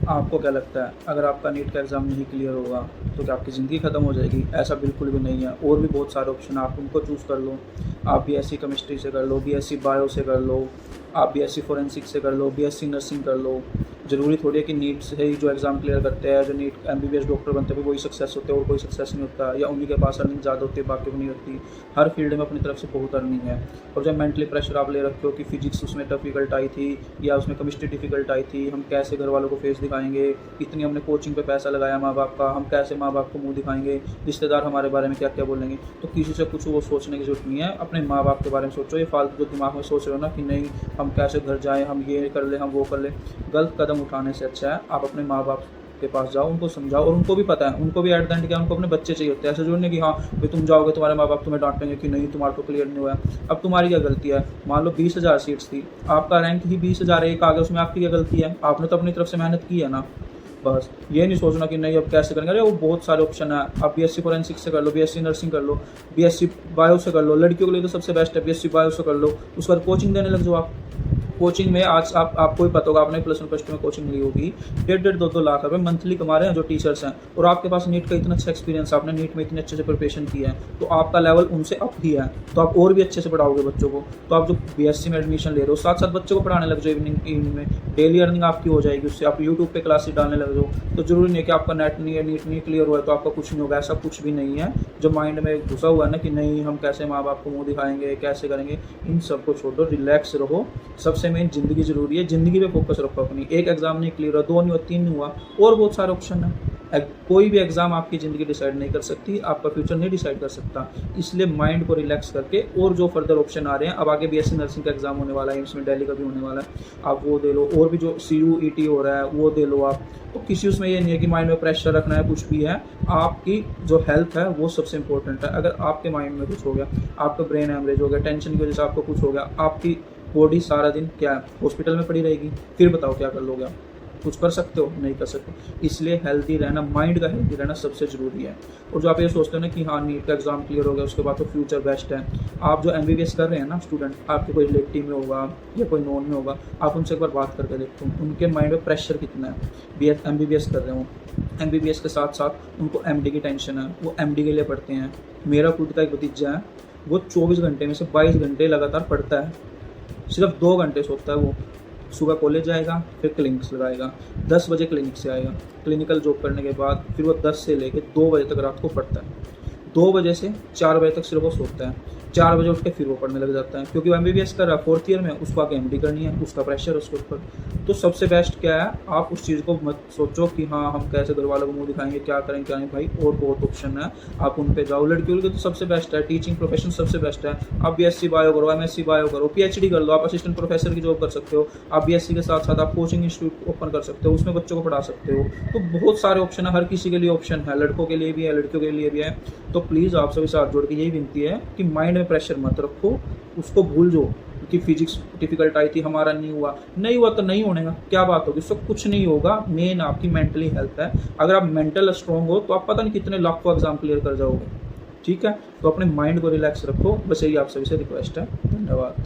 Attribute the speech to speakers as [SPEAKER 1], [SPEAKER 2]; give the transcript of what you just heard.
[SPEAKER 1] आपको क्या लगता है, अगर आपका नीट का एग्ज़ाम नहीं क्लियर होगा तो क्या आपकी ज़िंदगी ख़त्म हो जाएगी? ऐसा बिल्कुल भी नहीं है। और भी बहुत सारे ऑप्शन आप उनको चूज़ कर लो। आप बीएससी केमिस्ट्री से कर लो, बीएससी बायो से कर लो, आप बीएससी फोरेंसिक से कर लो, बीएससी नर्सिंग कर लो। ज़रूरी थोड़ी है कि नीट से ही जो एग्ज़ाम क्लियर करते हैं, जो नीट एमबीबीएस डॉक्टर बनते हैं, वही सक्सेस होते हैं और कोई सक्सेस नहीं होता, या उन्हीं के पास अर्निंग ज़्यादा होती है, बाकी को नहीं होती। हर फील्ड में अपनी तरफ से बहुत अर्निंग है। और जब मेंटली प्रेशर आप ले रखे हो कि फिजिक्स उसमें डिफ़िकल्ट आई थी या उसमें केमिस्ट्री डिफ़िकल्ट आई थी, हम कैसे घर वालों को फेस दिखाएंगे, इतनी हमने कोचिंग पे पैसा लगाया माँ बाप का, हम कैसे माँ बाप को मुँह दिखाएंगे, रिश्तेदार हमारे बारे में क्या क्या बोलेंगे। तो किसी से कुछ वो सोचने की ज़रूरत नहीं है, अपने माँ बाप के बारे में सोचो। ये फालतू जो दिमाग में सोच रहे हो ना कि नहीं हम कैसे घर जाएँ, हम ये कर लें, हम वो कर लें, गलत कदम उठाने से अच्छा है आप अपने माँ बाप के पास जाओ, उनको समझाओ। और उनको भी पता है, उनको भी एट द एंड क्या, उनको अपने बच्चे चाहिए होते हैं। ऐसे जोड़ने कि हाँ भाई तुम जाओगे तुम्हारे माँ बाप तुम्हें डांटेंगे कि नहीं तुम्हारा तो क्लियर नहीं हुआ है। अब तुम्हारी क्या गलती है? मान लो 20,000 सीट्स थी, आपका रैंक ही 20,000 एक आ गया, उसमें आपकी क्या गलती है? आपने तो अपनी तरफ से मेहनत की है ना। बस ये नहीं सोचना कि नहीं अब कैसे करेंगे। अरे वो बहुत सारे ऑप्शन है, आप बीएससी फोरेंसिक से कर लो, बीएससी नर्सिंग कर लो, बीएससी बायो से कर लो। लड़कियों के लिए तो सबसे बेस्ट है, बीएससी बायो से कर लो। उसके बाद कोचिंग देने लग जाओ आप। कोचिंग में आज आपको भी पता होगा, आपने प्लस वन प्लस टू में कोचिंग ली होगी, 1.5-2 लाख रुपए मंथली कमा रहे हैं जो टीचर्स हैं। और आपके पास नीट का इतना अच्छा एक्सपीरियंस, आपने नीट में इतने अच्छे से प्रिपरेशन की है, तो आपका लेवल उनसे अप ही है। तो आप और भी अच्छे से पढ़ाओगे बच्चों को। तो आप जो बीएससी में एडमिशन ले रहे हो, साथ साथ बच्चों को पढ़ाने लग जाओ। इवनिंग में डेली अर्निंग आपकी हो जाएगी उससे। आप यूट्यूब पे क्लासेस डालने लग जाओ। तो जरूरी नहीं है कि आपका नीट नहीं क्लियर हुआ है तो आपका कुछ नहीं होगा, ऐसा कुछ भी नहीं है। जो माइंड में घुसा हुआ है ना कि नहीं हम कैसे माँ बाप को मुँह दिखाएंगे, कैसे करेंगे, इन सबको छोड़ दो, रिलैक्स रहो। सबसे मेन ज़िंदगी ज़रूरी है, ज़िंदगी पे फोकस रखो अपनी। एक एग्ज़ाम नहीं क्लियर हुआ, 2 नहीं हुआ, 3 नहीं हुआ, और बहुत सारे ऑप्शन हैं। कोई भी एग्ज़ाम आपकी ज़िंदगी डिसाइड नहीं कर सकती, आपका फ्यूचर नहीं डिसाइड कर सकता। इसलिए माइंड को रिलैक्स करके, और जो फर्दर ऑप्शन आ रहे हैं, अब आगे बीएससी नर्सिंग का एग्ज़ाम होने वाला है, एम्स में दिल्ली का भी होने वाला है, आप वो दे लो। और भी जो CUET हो रहा है वो दे लो आप। तो किसी उसमें ये नहीं है कि माइंड में प्रेशर रखना है, कुछ भी है। आपकी जो हेल्थ है वो सबसे इंपॉर्टेंट है। अगर आपके माइंड में कुछ हो गया, आपका ब्रेन हैमरेज हो गया, टेंशन की वजह से आपको कुछ हो गया, आपकी बॉडी सारा दिन क्या है, हॉस्पिटल में पड़ी रहेगी। फिर बताओ क्या कर लोगे आप? कुछ कर सकते हो? नहीं कर सकते। इसलिए हेल्दी रहना, माइंड का हेल्दी रहना सबसे ज़रूरी है। और जो आप ये सोचते हो ना कि हाँ नीट का एग्ज़ाम क्लियर हो गया उसके बाद तो फ्यूचर बेस्ट है, आप जो एमबीबीएस कर रहे हैं ना स्टूडेंट, आपके कोई रिलेटिव में होगा या कोई नॉन में होगा, आप उनसे एक बार बात करके देखो उनके माइंड में प्रेशर कितना है। एमबीबीएस कर रहे हो, एमबीबीएस के साथ साथ उनको एमडी की टेंशन है, वो एमडी के लिए पढ़ते हैं। मेरा खुद का एक भतीजा है, वो 24 घंटे में से 22 घंटे लगातार पढ़ता है, सिर्फ 2 घंटे सोता है वो। सुबह कॉलेज जाएगा, फिर क्लिनिक्स लगाएगा, 10 बजे क्लिनिक से आएगा, क्लिनिकल जॉब करने के बाद फिर वो 10 से लेकर 2 बजे तक रात को पढ़ता है। 2 बजे से 4 बजे तक सिर्फ वो सोता है, 4 बजे उठ के फिर वो पढ़ने लग जाता है, क्योंकि वो एमबीबीएस कर रहा है 4th ईयर में, उसको आगे एमडी करनी है, उसका प्रेशर है उसके ऊपर। तो सबसे बेस्ट क्या है, आप उस चीज़ को मत सोचो कि हाँ हम कैसे घर वालों को मुँह दिखाएंगे, क्या करेंगे क्या नहीं। भाई और बहुत ऑप्शन है, आप उन पे जाओ। लड़कियों के तो सबसे बेस्ट है, टीचिंग प्रोफेशन सबसे बेस्ट है। आप बीएससी बायो करो, एमएससी बायो करो, पीएचडी कर लो, आप असिस्टेंट प्रोफेसर की जॉब कर सकते हो। आप बीएससी के साथ साथ आप कोचिंग इंस्टीट्यूट ओपन कर सकते हो, उसमें बच्चों को पढ़ा सकते हो। तो बहुत सारे ऑप्शन है, हर किसी के लिए ऑप्शन है, लड़कों के लिए भी है, लड़कियों के लिए भी है। तो प्लीज़ आप सभी साथ जोड़ के यही विनती है कि माइंड में प्रेशर मत रखो, उसको भूल जाओ कि फिजिक्स डिफिकल्ट आई थी, हमारा नहीं हुआ तो नहीं होने का क्या बात होगी, उससे कुछ नहीं होगा। मेन आपकी मेंटली हेल्थ है। अगर आप मेंटल स्ट्रॉन्ग हो तो आप पता नहीं कितने लाखों एग्जाम क्लियर कर जाओगे। ठीक है, तो अपने माइंड को रिलैक्स रखो, बस यही आप सभी से रिक्वेस्ट है। धन्यवाद।